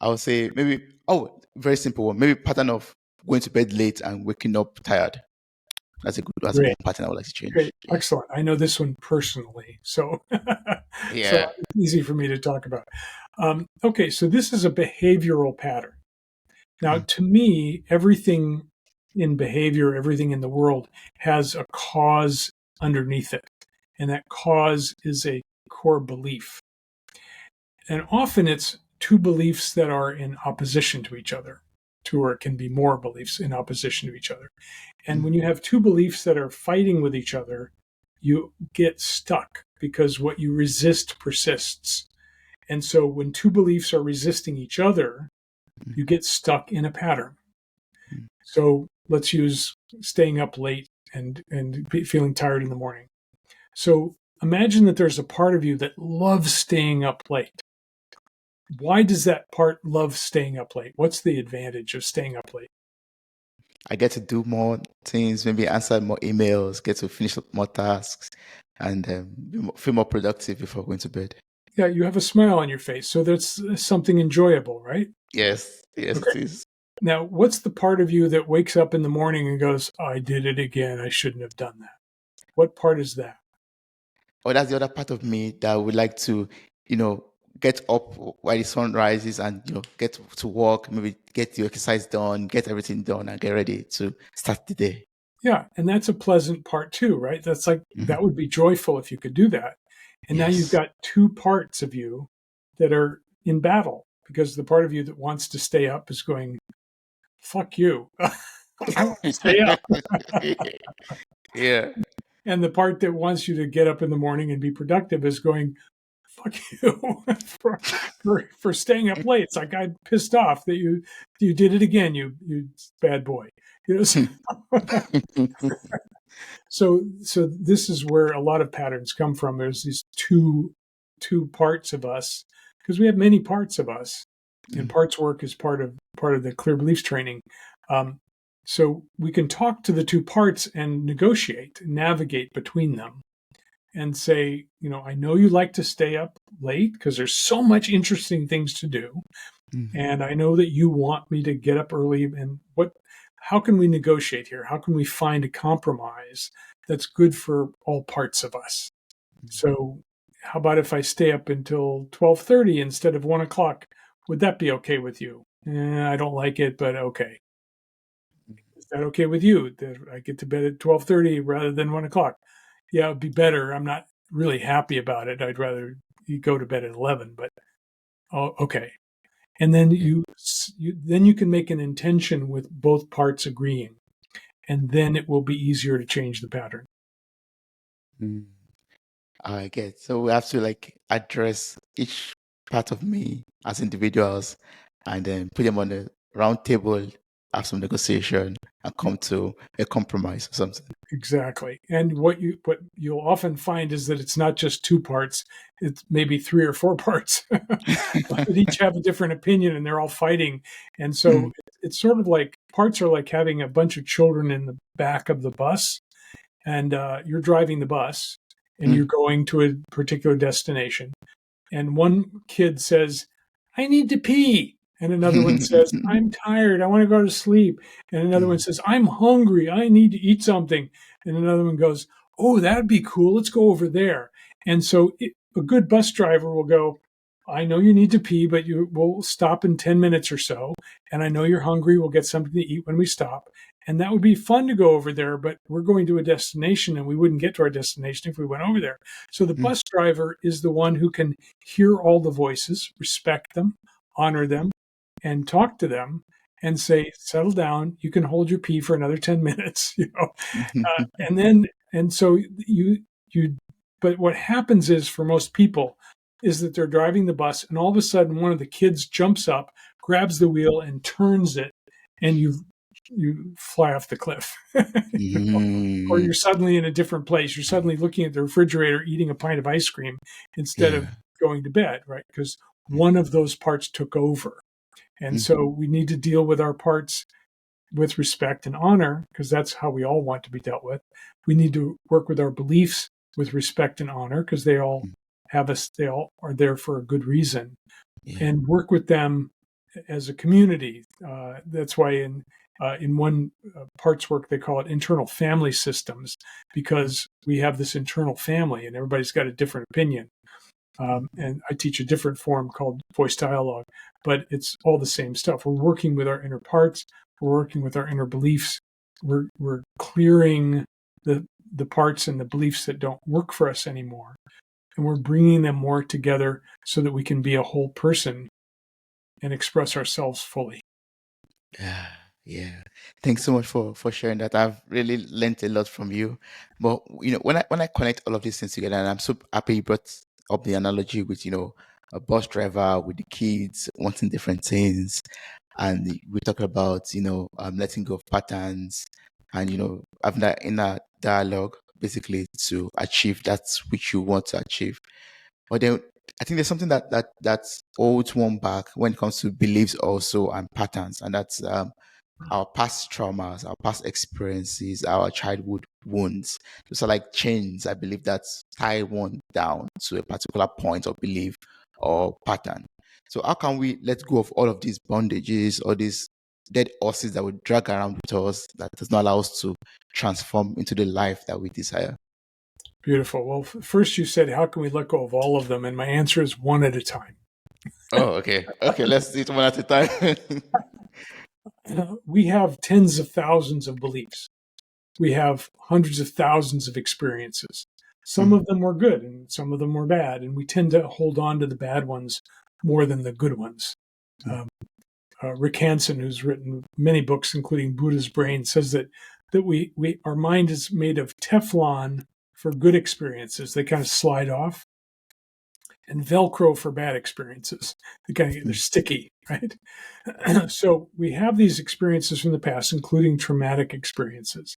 I would say maybe, oh, very simple one. Maybe pattern of going to bed late and waking up tired. That's a Great. one pattern I would like to change. Great. Yeah. Excellent. I know this one personally. So, so Yeah. it's easy for me to talk about. Okay. So this is a behavioral pattern. Now, Mm, to me, everything in behavior, everything in the world has a cause underneath it. And that cause is a core belief. And often it's two beliefs that are in opposition to each other. Two, or it can be more beliefs in opposition to each other. And mm, when you have two beliefs that are fighting with each other, you get stuck because what you resist persists. And so when two beliefs are resisting each other, mm, you get stuck in a pattern. mm. So let's use staying up late and feeling tired in the morning. So imagine that there's a part of you that loves staying up late. Why does that part love staying up late? What's the advantage of staying up late? I get to do more things, maybe answer more emails, get to finish up more tasks, and feel more productive before going to bed. Yeah, you have a smile on your face, so that's something enjoyable, right? Yes, yes, Okay. it is. Now, what's the part of you that wakes up in the morning and goes, I did it again. I shouldn't have done that? What part is that? Oh, that's the other part of me that would like to, you know, get up while the sun rises and, get to work, maybe get the exercise done, get everything done and get ready to start the day. Yeah, and that's a pleasant part too, right? That's like, Mhm. that would be joyful if you could do that. And now you've Yes. got two parts of you that are in battle because the part of you that wants to stay up is going, fuck you. I want to stay up. Yeah. And the part that wants you to get up in the morning and be productive is going, fuck you for staying up late. It's like I'm pissed off that you did it again, you bad boy. You know, so this is where a lot of patterns come from. There's these two parts of us because we have many parts of us, and Mm, parts work is part of the clear beliefs training. Um, so we can talk to the two parts and negotiate, navigate between them and say, I know you like to stay up late because there's so much interesting things to do. mm, And I know that you want me to get up early. And how can we negotiate here? How can we find a compromise that's good for all parts of us? So how about if I stay up until 12:30 instead of 1 o'clock? Would that be okay with you? I don't like it, but okay. Is that okay with you that I get to bed at 12:30 rather than 1 o'clock? Yeah, it'd be better. I'm not really happy about it. I'd rather you go to bed at 11, but oh, okay. And then yeah. you can make an intention with both parts agreeing, and then it will be easier to change the pattern. Mm. I get. So we have to like address each part of me as individuals and then put them on the round table, have some negotiation and come to a compromise or something. Exactly. And what you'll often find is that it's not just two parts, it's maybe three or four parts that each have a different opinion and they're all fighting. And so Mm, it's sort of like parts are like having a bunch of children in the back of the bus, and you're driving the bus and you're mm. going to a particular destination. And one kid says, I need to pee. And another one says, I'm tired. I want to go to sleep. And another one Mm, says, I'm hungry. I need to eat something. And another one goes, oh, that'd be cool. Let's go over there. And so a good bus driver will go, I know you need to pee, but you will stop in 10 minutes or so. And I know you're hungry. We'll get something to eat when we stop. And that would be fun to go over there, but we're going to a destination and we wouldn't get to our destination if we went over there. So the mm, bus driver is the one who can hear all the voices, respect them, honor them, and talk to them and say, settle down. You can hold your pee for another 10 minutes, and then, and so you, but what happens is for most people is that they're driving the bus and all of a sudden one of the kids jumps up, grabs the wheel and turns it and you fly off the cliff. Or mm. you're suddenly in a different place. You're suddenly looking at the refrigerator, eating a pint of ice cream instead of Yeah. going to bed, right? Because Mm, one of those parts took over. And mm, so we need to deal with our parts with respect and honor, because that's how we all want to be dealt with. We need to work with our beliefs with respect and honor, because they all mm. have us, they all are there for a good reason, Yeah. and work with them as a community. That's why in one parts work they call it internal family systems, because we have this internal family and everybody's got a different opinion. And I teach a different form called voice dialogue, but it's all the same stuff. We're working with our inner parts. We're working with our inner beliefs. We're clearing the parts and the beliefs that don't work for us anymore, and we're bringing them more together so that we can be a whole person and express ourselves fully. Yeah, yeah. Thanks so much for sharing that. I've really learned a lot from you. But when I connect all of these things together, and I'm so happy you brought up the analogy with a bus driver with the kids wanting different things, and we talk about letting go of patterns, and having that inner dialogue basically to achieve that which you want to achieve. But then I think there's something that holds one back when it comes to beliefs also and patterns, and that's our past traumas, our past experiences, our childhood wounds. Those are like chains, I believe, that tie one down to a particular point of belief or pattern. So how can we let go of all of these bondages, all these dead horses that we drag around with us that does not allow us to transform into the life that we desire? Beautiful. Well, first you said, how can we let go of all of them? And my answer is one at a time. Oh, okay. Okay, let's do it one at a time. We have tens of thousands of beliefs. We have hundreds of thousands of experiences. Some Mm, of them were good and some of them were bad. And we tend to hold on to the bad ones more than the good ones. mm, Um, Rick Hansen, who's written many books, including Buddha's Brain, says that we our mind is made of Teflon for good experiences. They kind of slide off, and Velcro for bad experiences. They're mm, sticky, right? So we have these experiences from the past, including traumatic experiences,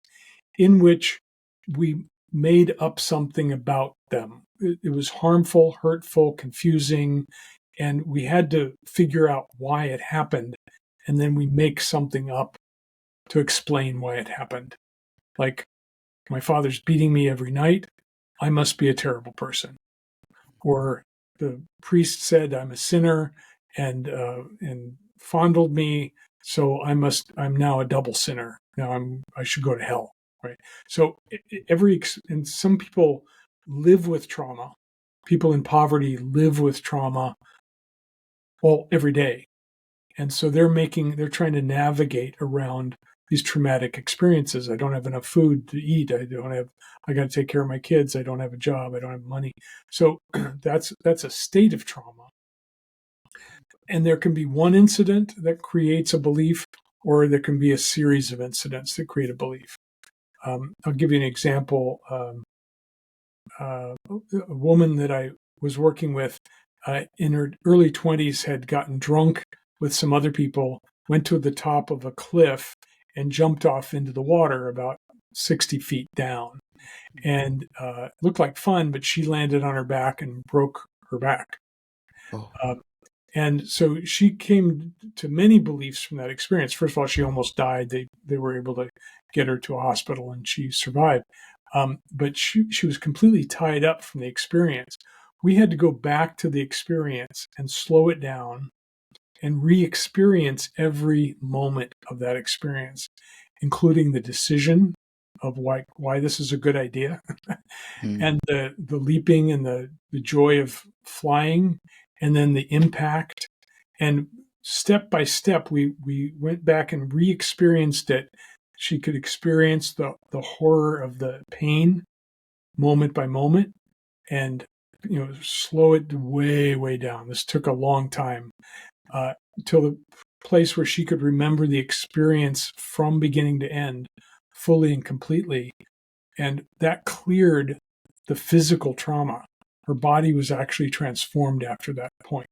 in which we made up something about them. It was harmful, hurtful, confusing, and we had to figure out why it happened. And then we make something up to explain why it happened. Like, my father's beating me every night. I must be a terrible person. Or the priest said I'm a sinner and fondled me, so I'm now a double sinner. Now I should go to hell, right? So and some people live with trauma. People in poverty live with trauma all every day, and so they're trying to navigate around these traumatic experiences. I don't have enough food to eat. I got to take care of my kids. I don't have a job. I don't have money. So that's a state of trauma. And there can be one incident that creates a belief, or there can be a series of incidents that create a belief. I'll give you an example. A woman that I was working with in her early 20s had gotten drunk with some other people, went to the top of a cliff, and jumped off into the water about 60 feet down. And it looked like fun, but she landed on her back and broke her back. oh, Uh, and so she came to many beliefs from that experience. First of all, she almost died. They were able to get her to a hospital and she survived. But she was completely tied up from the experience. We had to go back to the experience and slow it down and re-experience every moment of that experience, including the decision of why this is a good idea, mm, and the leaping and the joy of flying, and then the impact. And step by step, we went back and re-experienced it. She could experience the horror of the pain moment by moment, and slow it way down. This took a long time, till the place where she could remember the experience from beginning to end fully and completely. And that cleared the physical trauma. Her body was actually transformed after that point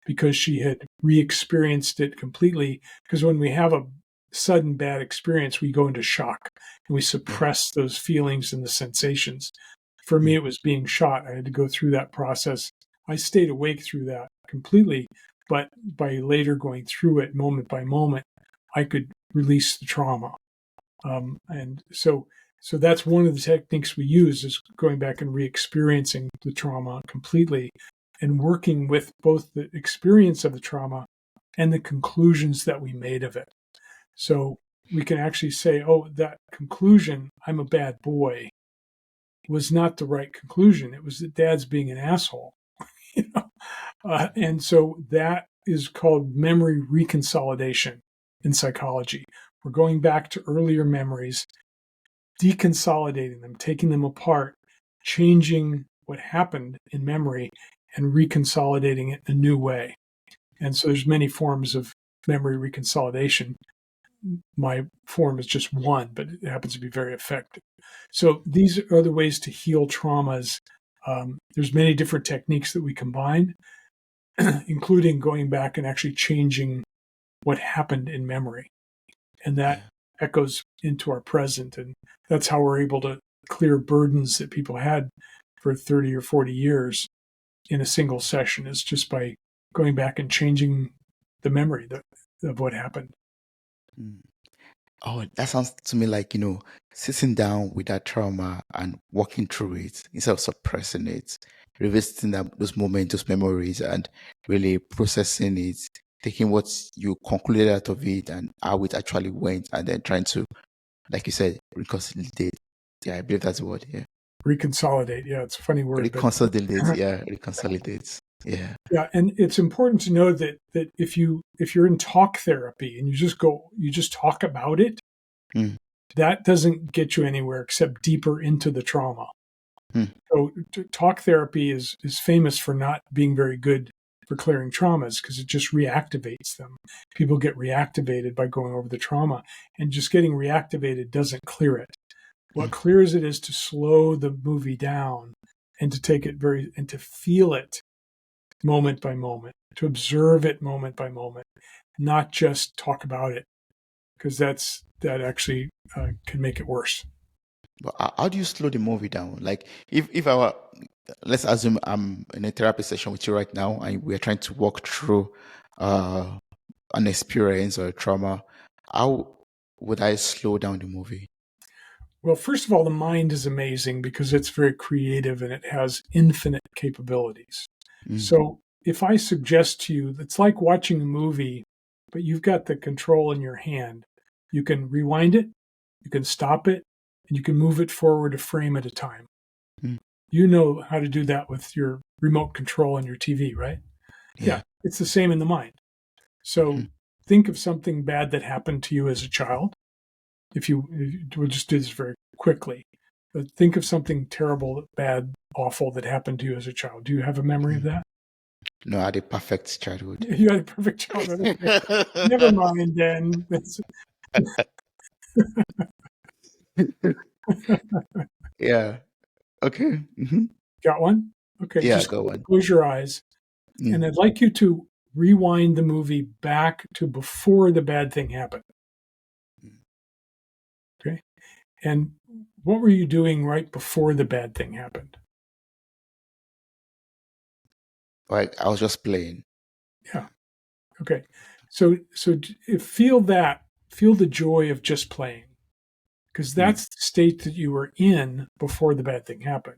because she had re-experienced it completely. Because when we have a sudden bad experience, we go into shock and we yeah, suppress those feelings and the sensations. For me, mm, it was being shot. I had to go through that process. I stayed awake through that completely, but by later going through it moment by moment, I could release the trauma. And so that's one of the techniques we use, is going back and re-experiencing the trauma completely and working with both the experience of the trauma and the conclusions that we made of it. So we can actually say, oh, that conclusion, I'm a bad boy, was not the right conclusion. It was that dad's being an asshole. You know? And so that is called memory reconsolidation in psychology. We're going back to earlier memories, deconsolidating them, taking them apart, changing what happened in memory and reconsolidating it in a new way. And so there's many forms of memory reconsolidation. My form is just one, but it happens to be very effective. So these are the ways to heal traumas. There's many different techniques that we combine, including going back and actually changing what happened in memory. And that echoes into our present. And that's how we're able to clear burdens that people had for 30 or 40 years in a single session, is just by going back and changing the memory of what happened. Mm. Oh, that sounds to me like, sitting down with that trauma and walking through it instead of suppressing it, revisiting those moments, those memories, and really processing it, taking what you concluded out of it and how it actually went, and then trying to, like you said, reconciliate. Yeah, I believe that's the word. Yeah. Reconsolidate. Yeah, it's a funny word. Reconsolidate. Yeah, reconsolidate. Yeah. Yeah, and it's important to know that if you're in talk therapy and you just talk about it, that doesn't get you anywhere except deeper into the trauma. So talk therapy is famous for not being very good for clearing traumas, because it just reactivates them. People get reactivated by going over the trauma, and just getting reactivated doesn't clear it. What clears it is to slow the movie down and to take it and to feel it moment by moment, to observe it moment by moment, not just talk about it, because that actually can make it worse. But how do you slow the movie down? Like if I were, let's assume I'm in a therapy session with you right now and we're trying to walk through an experience or a trauma, how would I slow down the movie? Well, first of all, the mind is amazing because it's very creative and it has infinite capabilities. So if I suggest to you, it's like watching a movie, but you've got the control in your hand. You can rewind it, you can stop it, and you can move it forward a frame at a time. You know how to do that with your remote control on your TV, right? Yeah, it's the same in the mind. So think of something bad that happened to you as a child. We'll just do this very quickly, but think of something terrible, bad, awful that happened to you as a child. Do you have a memory of that? No, I had a perfect childhood. You had a perfect childhood. Okay. Never mind then. Yeah. Okay. Got one? Okay, Yeah, just go on. close your eyes. And I'd like you to rewind the movie back to before the bad thing happened. Okay. And what were you doing right before the bad thing happened? Like I was just playing. Yeah. Okay. So feel the joy of just playing, because that's the state that you were in before the bad thing happened.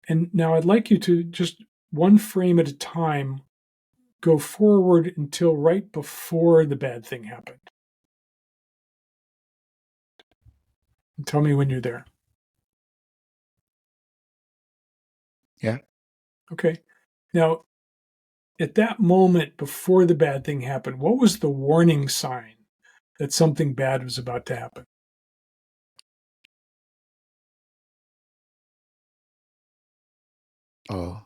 And now I'd like you to just one frame at a time go forward until right before the bad thing happened. And tell me when you're there. Yeah. Okay. Now, at that moment before the bad thing happened, what was the warning sign that something bad was about to happen? Oh,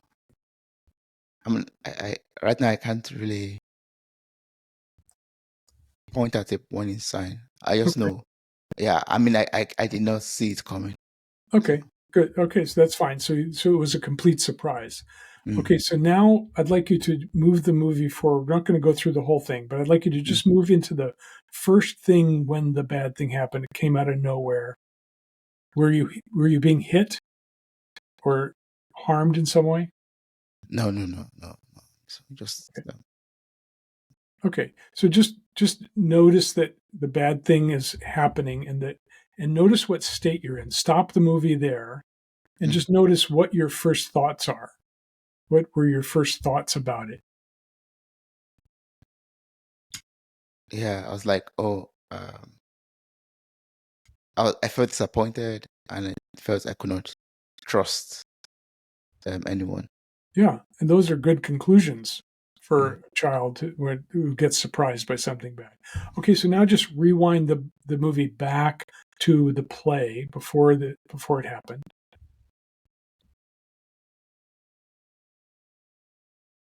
I mean, I right now I can't really point at a warning sign. I just know. Yeah, I mean, I did not see it coming. Okay, good. Okay, so that's fine. So it was a complete surprise. Okay, so now I'd like you to move the movie forward. We're not going to go through the whole thing, but I'd like you to just move into the first thing when the bad thing happened. It came out of nowhere. Were you being hit, or harmed in some way? No, no, no, no, no. So just Okay. So just notice that the bad thing is happening and notice what state you're in. Stop the movie there and mm, just notice what your first thoughts are. What were your first thoughts about it? yeah. I was like, oh, I felt disappointed, and I felt I could not trust anyone. Yeah, and those are good conclusions for Mm, a child who gets surprised by something bad. Okay, so now just rewind the movie back to the play before it happened.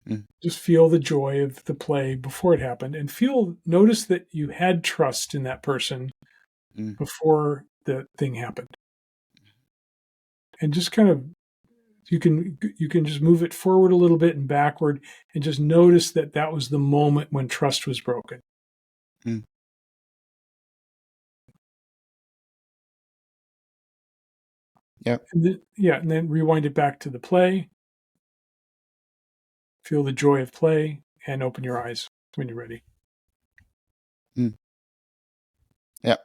mm, Just feel the joy of the play before it happened and notice that you had trust in that person mm, before the thing happened. And just kind of you can just move it forward a little bit and backward and just notice that that was the moment when trust was broken. mm. Yeah. And then rewind it back to the play, feel the joy of play, and open your eyes when you're ready. Mm, yeah.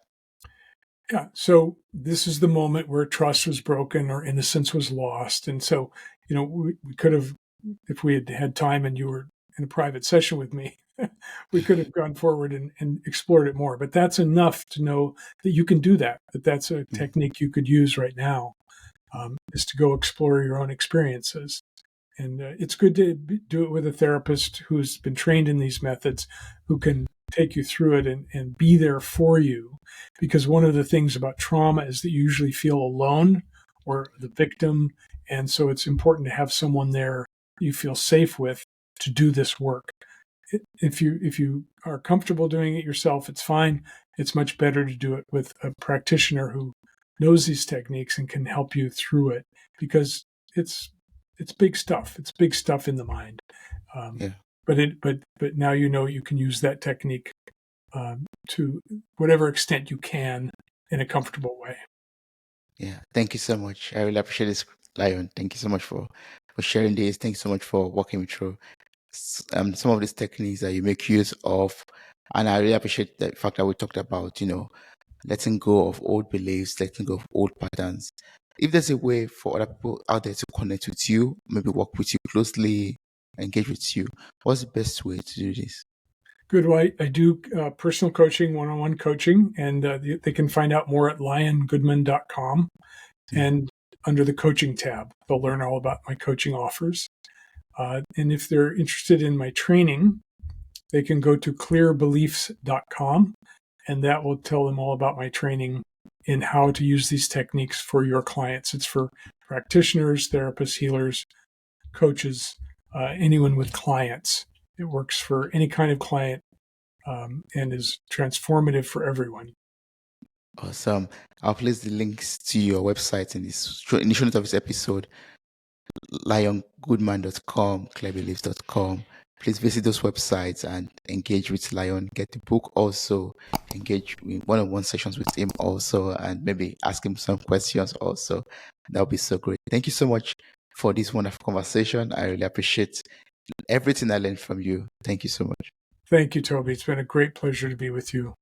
Yeah. So this is the moment where trust was broken or innocence was lost. And so, we could have, if we had had time and you were in a private session with me, we could have gone forward and explored it more. But that's enough to know that you can do that that's a Mm, technique you could use right now, is to go explore your own experiences. And it's good to do it with a therapist who's been trained in these methods, who can take you through it and be there for you. Because one of the things about trauma is that you usually feel alone or the victim. And so it's important to have someone there you feel safe with to do this work. If you are comfortable doing it yourself, it's fine. It's much better to do it with a practitioner who knows these techniques and can help you through it, because it's it's big stuff. It's big stuff in the mind. Um, yeah. but now you know you can use that technique to whatever extent you can in a comfortable way. Yeah. Thank you so much. I really appreciate this, Lion. Thank you so much for sharing this. Thank you so much for walking me through some of these techniques that you make use of. And I really appreciate the fact that we talked about, letting go of old beliefs, letting go of old patterns. If there's a way for other people out there to connect with you, maybe work with you closely, engage with you, what's the best way to do this? Good. Well, I do personal coaching, one-on-one coaching, and they can find out more at liongoodman.com. Mm, And under the coaching tab, they'll learn all about my coaching offers. And if they're interested in my training, they can go to clearbeliefs.com, and that will tell them all about my training in how to use these techniques for your clients. It's for practitioners, therapists, healers, coaches, anyone with clients. It works for any kind of client, and is transformative for everyone. Awesome. I'll place the links to your website in the show notes of this episode, liongoodman.com, clearbeliefs.com. Please visit those websites and engage with Lion. Get the book also. Engage in one-on-one sessions with him also, and maybe ask him some questions also. That would be so great. Thank you so much for this wonderful conversation. I really appreciate everything I learned from you. Thank you so much. Thank you, Toby. It's been a great pleasure to be with you.